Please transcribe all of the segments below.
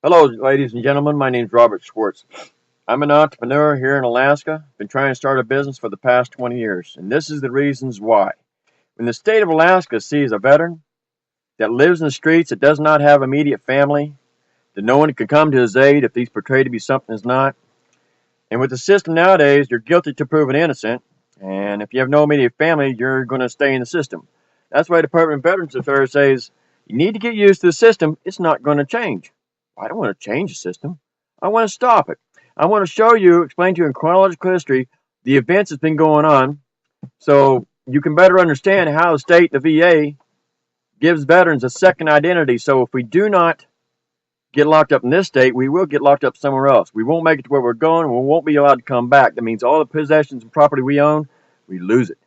Hello, ladies and gentlemen. My name is Robert Schwartz. I'm an entrepreneur here in Alaska. Been trying to start a business for the past 20 years, and this is the reasons why. When the state of Alaska sees a veteran that lives in the streets that does not have immediate family, that no one can come to his aid if he's portrayed to be something he's not, and with the system nowadays, you're guilty to proven innocent, and if you have no immediate family, you're going to stay in the system. That's why the Department of Veterans Affairs says you need to get used to the system. It's not going to change. I don't want to change the system. I want to stop it. I want to show you, explain to you in chronological history the events that's been going on so you can better understand how the state, the VA, gives veterans a second identity. So if we do not get locked up in this state, we will get locked up somewhere else. We won't make it to where we're going, and we won't be allowed to come back. That means all the possessions and property we own, we lose it.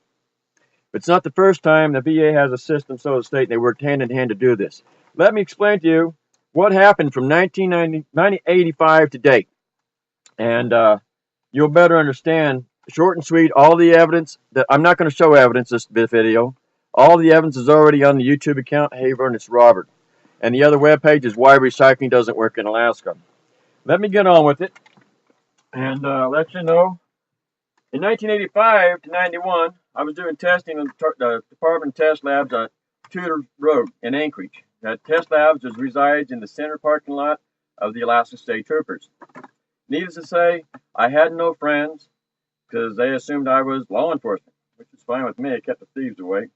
But it's not the first time the VA has a system, so the state, and they worked hand in hand to do this. Let me explain to you what happened from 1985 to date. And you'll better understand, short and sweet, all the evidence that I'm not going to show evidence this video. All the evidence is already on the YouTube account, Hey It's Robert. And the other webpage is Why Recycling Doesn't Work in Alaska. Let me get on with it and let you know. In 1985 to 91, I was doing testing in the Department Test Labs on Tudor Road in Anchorage. That test labs resides in the center parking lot of the Alaska State Troopers. Needless to say, I had no friends because they assumed I was law enforcement, which is fine with me. It kept the thieves away.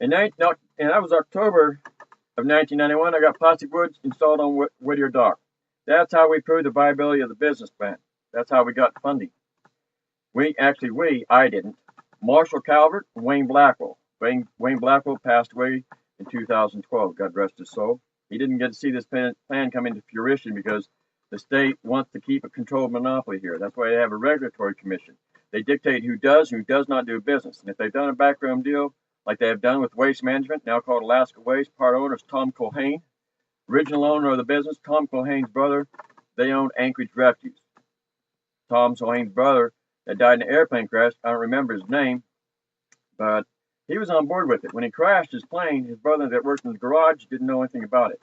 And that was October of 1991. I got plastic woods installed on Whittier Dock. That's how we proved the viability of the business plan. That's how we got funding. I didn't. Marshall Calvert and Wayne Blackwell. Wayne Blackwell passed away in 2012, God rest his soul. He didn't get to see this plan come into fruition because the state wants to keep a controlled monopoly here. That's why they have a regulatory commission. They dictate who does and who does not do business. And if they've done a background deal, like they have done with Waste Management, now called Alaska Waste, part owner is Tom Culhane. Original owner of the business, Tom Culhane's brother, they owned Anchorage Refuse. Tom Culhane's brother that died in an airplane crash, I don't remember his name, but he was on board with it. When he crashed his plane, his brother that worked in the garage didn't know anything about it.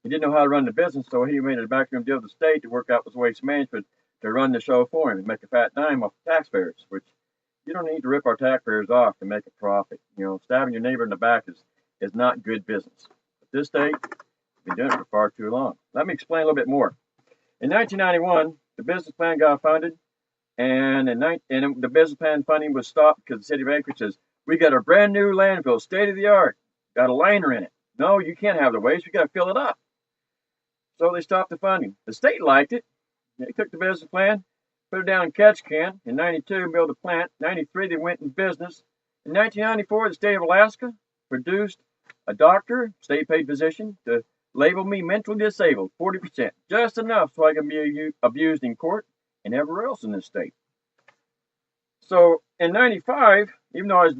He didn't know how to run the business, so he made a backroom deal with the state to work out with Waste Management to run the show for him and make a fat dime off the taxpayers, which you don't need to rip our taxpayers off to make a profit. You know, stabbing your neighbor in the back is not good business. But this state has been doing it for far too long. Let me explain a little bit more. In 1991, the business plan got funded, and the business plan funding was stopped because the city of Anchorage says, we got a brand new landfill, state of the art, got a liner in it. No, you can't have the waste, you got to fill it up. So they stopped the funding. The state liked it. They took the business plan, put it down in catch can. In 92, built a plant. 93, they went in business. In 1994, the state of Alaska produced a doctor, state-paid physician, to label me mentally disabled, 40%, just enough so I can be abused in court and everywhere else in this state. So in 95, even though I was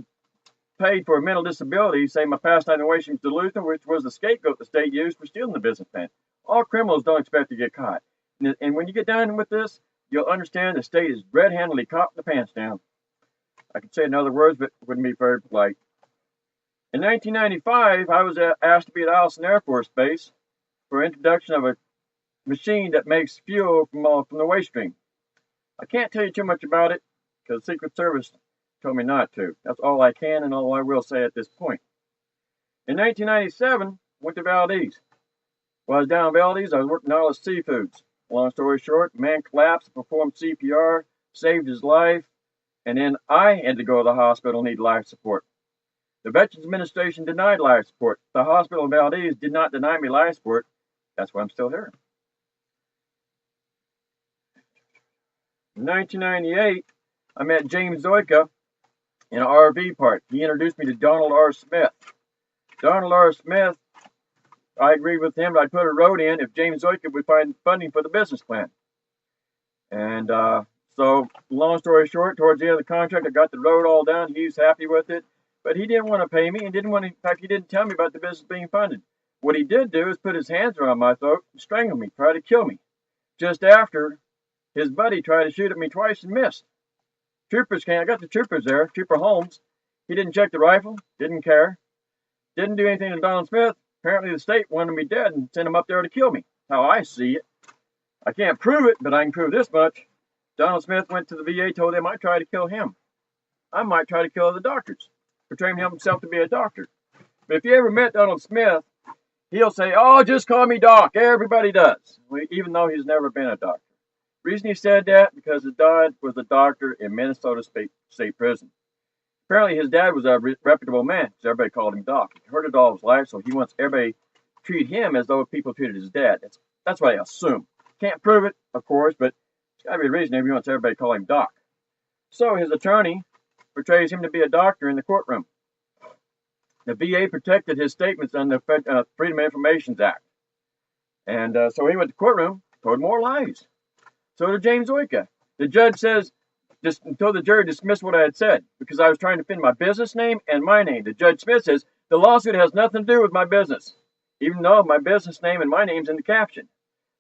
paid for a mental disability, say my past evaluation was Duluth, which was the scapegoat the state used for stealing the business plan. All criminals don't expect to get caught. And when you get done with this, you'll understand the state is red-handedly caught the pants down. I could say it in other words, but it wouldn't be very polite. In 1995, I was asked to be at Allison Air Force Base for introduction of a machine that makes fuel from the waste stream. I can't tell you too much about it because the Secret Service told me not to. That's all I can and all I will say at this point. In 1997, went to Valdez. While I was down in Valdez, I was working Nautilus Seafoods. Long story short, the man collapsed, performed CPR, saved his life, and then I had to go to the hospital and need life support. The Veterans Administration denied life support. The hospital in Valdez did not deny me life support. That's why I'm still here. In 1998, I met James Zoyka in an RV park. He introduced me to Donald R. Smith. Donald R. Smith, I agreed with him that I'd put a road in if James Zoyka would find funding for the business plan. And so, long story short, towards the end of the contract, I got the road all done. He was happy with it, but he didn't want to pay me and in fact, he didn't tell me about the business being funded. What he did do is put his hands around my throat and strangle me, try to kill me. Just after his buddy tried to shoot at me twice and missed. Troopers came. I got the troopers there. Trooper Holmes. He didn't check the rifle. Didn't care. Didn't do anything to Donald Smith. Apparently the state wanted me dead and sent him up there to kill me. how I see it. I can't prove it, but I can prove this much. Donald Smith went to the VA, told them I tried to kill him. I might try to kill other doctors, portraying himself to be a doctor. But if you ever met Donald Smith, he'll say, "Oh, just call me Doc." Everybody does, even though he's never been a doctor. The reason he said that, because his dad was a doctor in Minnesota State Prison. Apparently, his dad was a reputable man, so everybody called him Doc. He heard it all his life, so he wants everybody to treat him as though people treated his dad. That's what I assume. Can't prove it, of course, but there's got to be a reason he wants everybody to call him Doc. So his attorney portrays him to be a doctor in the courtroom. The VA protected his statements on the Freedom of Information Act. And so he went to the courtroom, told more lies. So did James Oika. The judge says, told the jury to dismiss what I had said because I was trying to defend my business name and my name. The Judge Smith says, the lawsuit has nothing to do with my business, even though my business name and my name's in the caption.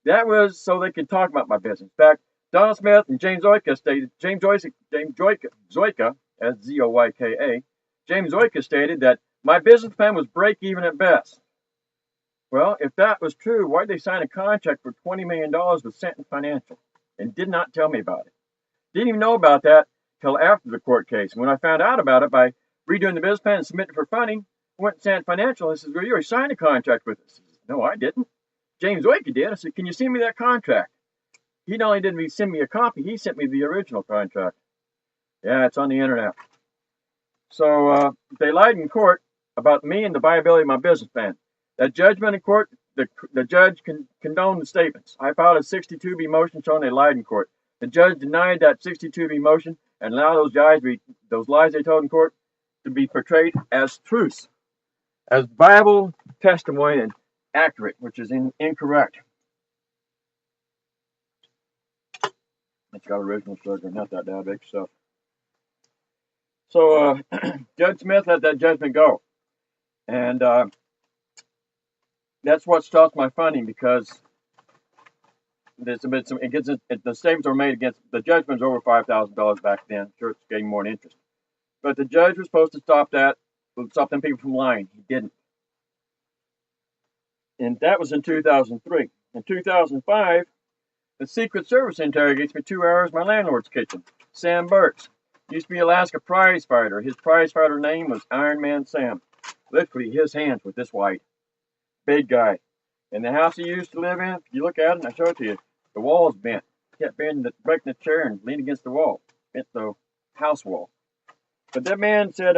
That was so they could talk about my business. In fact, Donald Smith and James Oika stated, James Zoyka, as Z-O-Y-K-A, James Oika stated that my business plan was break even at best. Well, if that was true, why did they sign a contract for $20 million with Senton Financial and did not tell me about it? Didn't even know about that till after the court case. When I found out about it by redoing the business plan and submitting for funding, I went to Senton Financial and I said, "Well, you already signed a contract with us." He said, "No, I didn't. James Oika did." I said, "Can you send me that contract?" He not only didn't send me a copy, he sent me the original contract. Yeah, it's on the internet. So they lied in court about me and the viability of my business plan. That judgment in court, the judge condoned the statements. I filed a 62B motion showing they lied in court. The judge denied that 62B motion and allowed those lies they told in court to be portrayed as truths, as Bible testimony and accurate, which is incorrect. It's got original sugar, not that diabetic stuff. So Judge Smith let that judgment go. And that's what stops my funding, because the statements were made against the judgment's over $5,000 back then. Sure, it's getting more in interest. But the judge was supposed to stop them people from lying. He didn't. And that was in 2003. In 2005, the Secret Service interrogates me 2 hours in my landlord's kitchen. Sam Burks. Used to be Alaska prize fighter. His prize fighter name was Iron Man Sam. Literally, his hands were this wide. Big guy. And the house he used to live in, if you look at it, and I show it to you, the wall's bent. He kept breaking the chair and leaned against the wall. Bent the house wall. But that man said,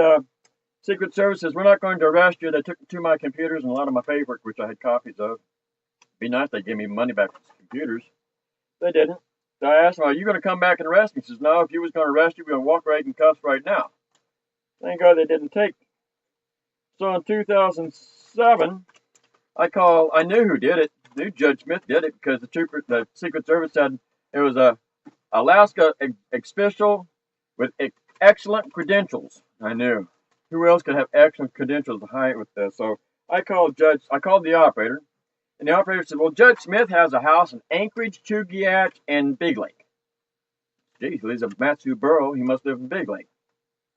Secret Service says, "We're not going to arrest you." They took 2 of my computers and a lot of my paperwork, which I had copies of. It'd be nice if they give me money back for the computers. They didn't. So I asked him, "Are you going to come back and arrest me?" He says, "No, if you was going to arrest you, we're going to walk right in cuffs right now." Thank God they didn't take me. So in 2007, I knew who did it. I knew Judge Smith did it, because the Secret Service said it was a Alaska official with excellent credentials. I knew. Who else could have excellent credentials to hide with this? So I called the operator, and the operator said, "Well, Judge Smith has a house in Anchorage, Chugach, and Big Lake." Geez, he lives in Matsu Borough. He must live in Big Lake.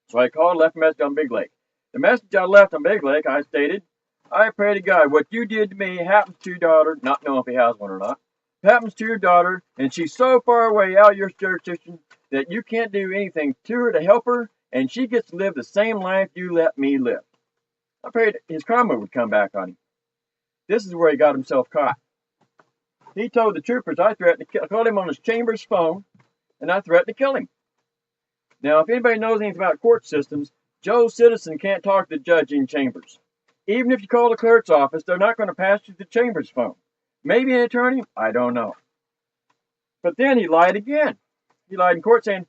So I called and left a message on Big Lake. The message I left on Big Lake, I stated, "I pray to God, what you did to me happens to your daughter," not knowing if he has one or not, "happens to your daughter, and she's so far away out of your jurisdiction that you can't do anything to her to help her, and she gets to live the same life you let me live." I prayed his karma would come back on him. This is where he got himself caught. He told the troopers I called him on his chambers phone, and I threatened to kill him. Now, if anybody knows anything about court systems, Joe Citizen can't talk to the judge in chambers. Even if you call the clerk's office, they're not going to pass you the chambers phone. Maybe an attorney? I don't know. But then he lied again. He lied in court, saying,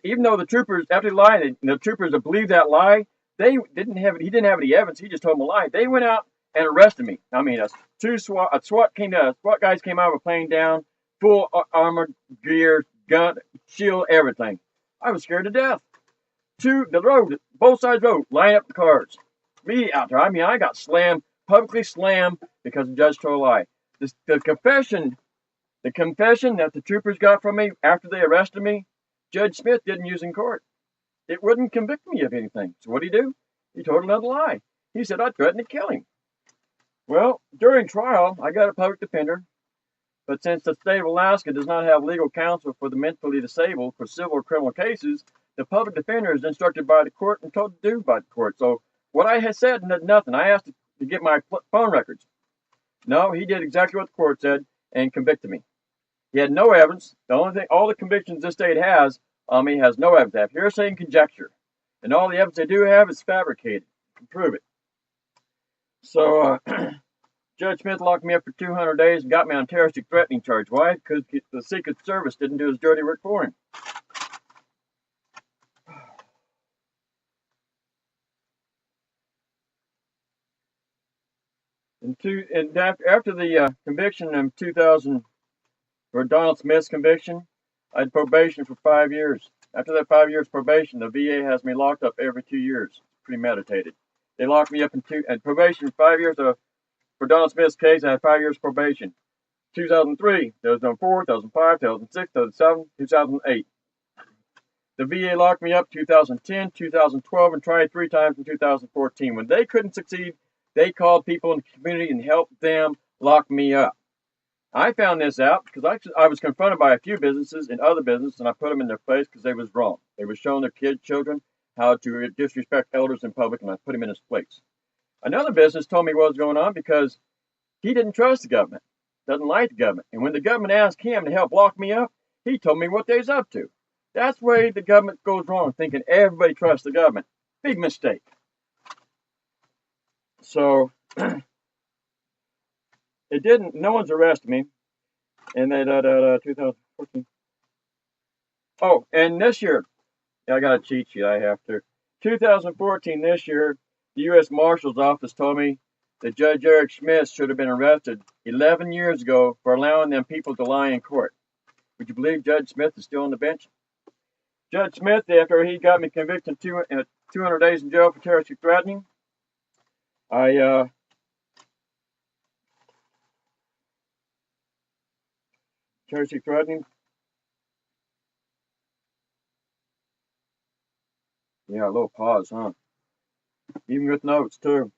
even though the troopers, after he lied, the troopers that believed that lie, he didn't have any evidence. He just told them a lie. They went out and arrested me. I mean, SWAT guys came out of a plane down, full armored gear, gun, shield, everything. I was scared to death. Both sides of the road, line up the cars. Me out there. I mean, I got publicly slammed because the judge told a lie. The confession that the troopers got from me after they arrested me, Judge Smith didn't use in court. It wouldn't convict me of anything. So what did he do? He told another lie. He said I threatened to kill him. Well, during trial, I got a public defender, but since the state of Alaska does not have legal counsel for the mentally disabled for civil or criminal cases, the public defender is instructed by the court and told to do by the court. So what I had said did nothing. I asked to get my phone records. No, he did exactly what the court said and convicted me. He had no evidence. The only thing, all the convictions this state has on me has no evidence. They have hearsay and conjecture, and all the evidence they do have is fabricated. You can prove it. So Judge Smith locked me up for 200 days and got me on terroristic threatening charge. Why? Because the Secret Service didn't do his dirty work for him. And after the conviction in 2000 for Donald Smith's conviction, I had probation for 5 years. After that 5 years probation, the VA has me locked up every 2 years. Premeditated. They locked me up in probation for 5 years for Donald Smith's case. I had 5 years probation. 2003, 2004, 2005, 2006, 2007, 2008. The VA locked me up 2010, 2012, and tried 3 times in 2014. When they couldn't succeed, they called people in the community and helped them lock me up. I found this out because I was confronted by a few businesses and other businesses, and I put them in their place because they was wrong. They were showing their children how to disrespect elders in public, and I put him in his place. Another business told me what was going on because he didn't trust the government, doesn't like the government. And when the government asked him to help lock me up, he told me what they's up to. That's where the government goes wrong, thinking everybody trusts the government. Big mistake. So it didn't. No one's arrested me. And then 2014. Oh, and this year, I got a cheat sheet. I have to. 2014. This year, the U.S. Marshal's Office told me that Judge Eric Schmidt should have been arrested 11 years ago for allowing them people to lie in court. Would you believe Judge Smith is still on the bench? Judge Smith, after he got me convicted 200 days in jail for terroristic threatening, terroristic threatening. Yeah, a little pause, huh? Even with notes, too.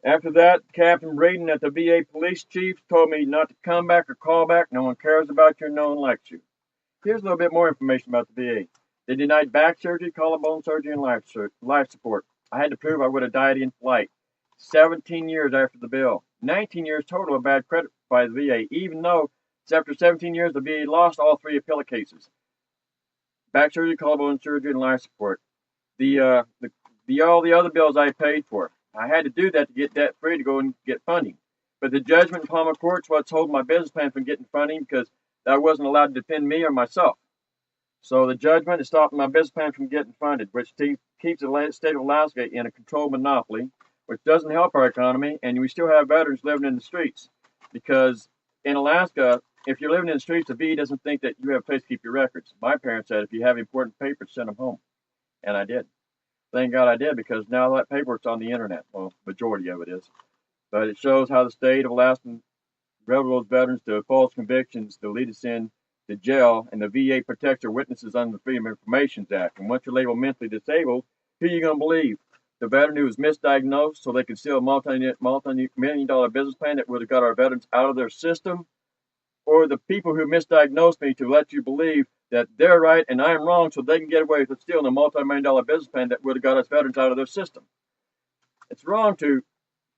After that, Captain Reedon at the VA police chief told me not to come back or call back. No one cares about you and no one likes you. Here's a little bit more information about the VA. They denied back surgery, collarbone surgery, and life support. I had to prove I would have died in flight. 17 years after the bill. 19 years total of bad credit by the VA, even though after 17 years the VA lost all 3 appellate cases. Back surgery, collarbone surgery, and life support. All the other bills I paid for. I had to do that to get debt free to go and get funding. But the judgment in Palmer Court's what's holding my business plan from getting funding because I wasn't allowed to defend me or myself. So the judgment is stopping my business plan from getting funded, which keeps the state of Alaska in a controlled monopoly, which doesn't help our economy, and we still have veterans living in the streets. Because in Alaska, if you're living in the streets, the VA doesn't think that you have a place to keep your records. My parents said if you have important papers, send them home. And I did. Thank God I did, because now that paperwork's on the internet. Well, majority of it is. But it shows how the state of Alaska railroads veterans to false convictions to lead us in to jail, and the VA protects their witnesses under the Freedom of Information Act. And once you're labeled mentally disabled, who are you going to believe? The veteran who was misdiagnosed so they could steal a multi-million-dollar business plan that would have got our veterans out of their system? Or the people who misdiagnosed me to let you believe that they're right and I'm wrong so they can get away with stealing a multi-million-dollar business plan that would have got us veterans out of their system? It's wrong to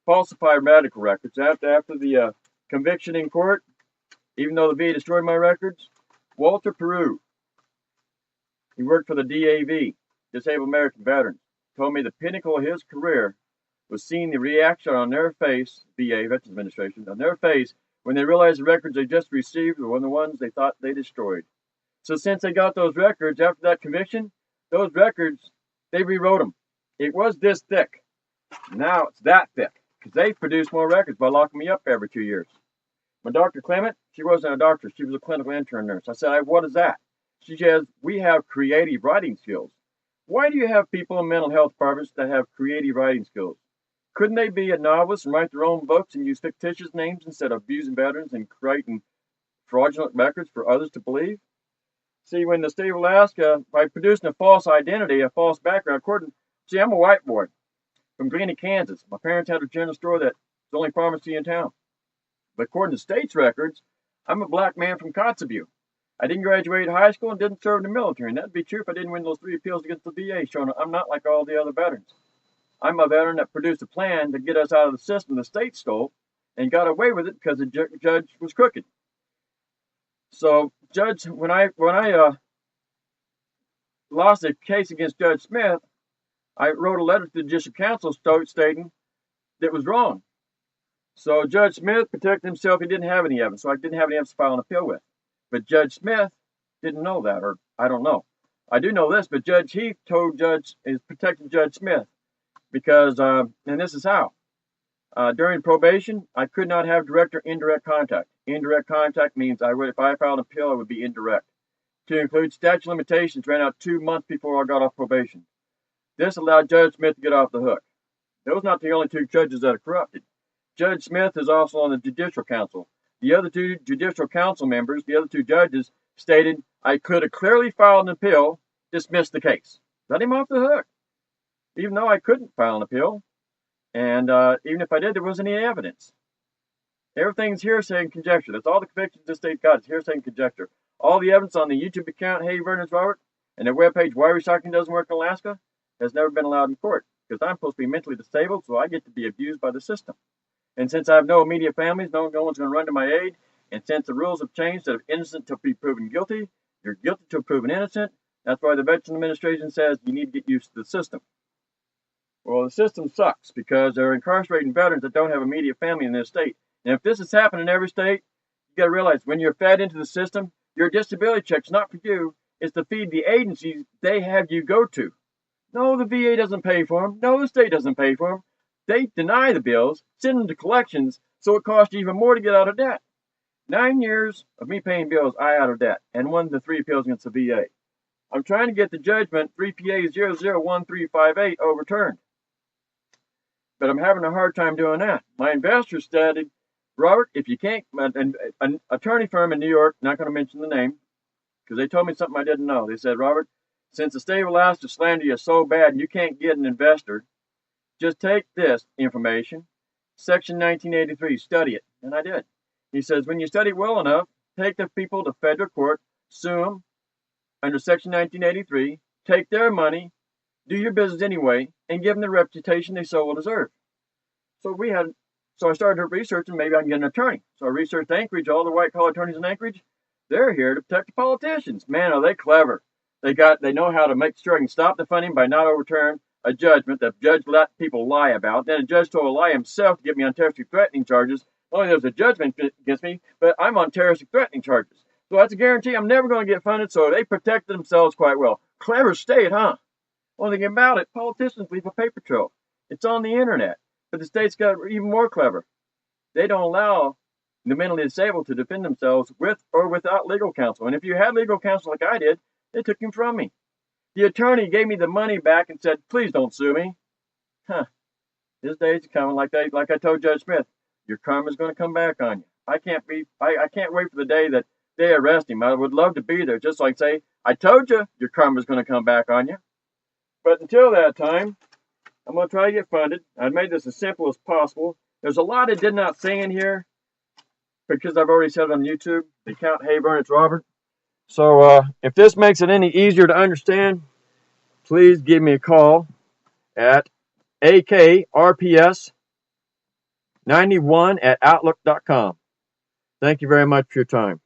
falsify medical records. After the conviction in court, even though the VA destroyed my records, Walter Peru, he worked for the DAV, Disabled American Veterans, told me the pinnacle of his career was seeing the reaction on their face, VA, Veterans Administration, on their face when they realized the records they just received were the ones they thought they destroyed. So since they got those records after that conviction, those records, they rewrote them. It was this thick. Now it's that thick, because they produced more records by locking me up every 2 years. My Dr. Clement, she wasn't a doctor. She was a clinical intern nurse. I said, what is that? She says, we have creative writing skills. Why do you have people in mental health departments that have creative writing skills? Couldn't they be a novelist and write their own books and use fictitious names instead of abusing veterans and creating fraudulent records for others to believe? See, when the state of Alaska, by producing a false identity, a false background, according See, I'm a white boy from Greeley, Kansas. My parents had a general store that's the only pharmacy in town. But according to state's records, I'm a black man from Kotzebue. I didn't graduate high school and didn't serve in the military, and that'd be true if I didn't win those 3 appeals against the VA, showing I'm not like all the other veterans. I'm a veteran that produced a plan to get us out of the system the state stole and got away with it because the judge was crooked. So, Judge, when I lost a case against Judge Smith, I wrote a letter to the Judicial Council stating that it was wrong. So Judge Smith protected himself. He didn't have any evidence, so I didn't have any evidence to file an appeal with. But Judge Smith didn't know that, or I don't know. I do know this, but Judge Heath protected Judge Smith because, and this is how. During probation, I could not have direct or indirect contact. Indirect contact means if I filed an appeal, it would be indirect. To include statute of limitations ran out 2 months before I got off probation. This allowed Judge Smith to get off the hook. Those are not the only 2 judges that are corrupted. Judge Smith is also on the Judicial Council. The other 2 Judicial Council members, the other 2 judges, stated I could have clearly filed an appeal, dismissed the case. Let him off the hook. Even though I couldn't file an appeal, and even if I did, there wasn't any evidence. Everything's hearsay and conjecture. That's all the convictions the state got is hearsay and conjecture. All the evidence on the YouTube account, Hey Vernon's Robert, and their webpage, Why Recycling Doesn't Work in Alaska, has never been allowed in court because I'm supposed to be mentally disabled, so I get to be abused by the system. And since I have no immediate families, no one's going to run to my aid, and since the rules have changed that if innocent to be proven guilty, you're guilty to proven innocent, that's why the Veterans Administration says you need to get used to the system. Well, the system sucks because they're incarcerating veterans that don't have immediate family in their state. And if this is happening in every state, you got to realize when you're fed into the system, your disability check's not for you, it's to feed the agencies they have you go to. No, the VA doesn't pay for them. No, the state doesn't pay for them. They deny the bills, send them to collections, so it costs you even more to get out of debt. 9 years of me paying bills, I out of debt, and won the 3 appeals against the VA. I'm trying to get the judgment 3PA 001358 overturned. But I'm having a hard time doing that. My investors stated, Robert, if you can't, an attorney firm in New York, not going to mention the name, because they told me something I didn't know. They said, Robert, since the state of Alaska slander you so bad and you can't get an investor, just take this information, Section 1983, study it. And I did. He says, when you study well enough, take the people to federal court, sue them under Section 1983, take their money, do your business anyway, and give them the reputation they so well deserve. So I started researching maybe I can get an attorney. So I researched Anchorage, all the white-collar attorneys in Anchorage. They're here to protect the politicians. Man, are they clever. They know how to make sure I can stop the funding by not overturn a judgment that the judge let people lie about. Then a judge told a lie himself to get me on terroristic threatening charges. Not only there's a judgment against me, but I'm on terroristic threatening charges. So that's a guarantee I'm never going to get funded, so they protected themselves quite well. Clever state, huh? One thing about it, politicians leave a paper trail. It's on the internet. But the state's got even more clever. They don't allow the mentally disabled to defend themselves with or without legal counsel. And if you had legal counsel like I did, they took him from me. The attorney gave me the money back and said, please don't sue me. Huh. This day's coming like I told Judge Smith. Your karma's going to come back on you. I can't wait for the day that they arrest him. I would love to be there just like say, I told you your karma's going to come back on you. But until that time, I'm going to try to get funded. I made this as simple as possible. There's a lot I did not say in here because I've already said it on YouTube. The account, Hey Vern, it's Robert. So if this makes it any easier to understand, please give me a call at AKRPS91@outlook.com. Thank you very much for your time.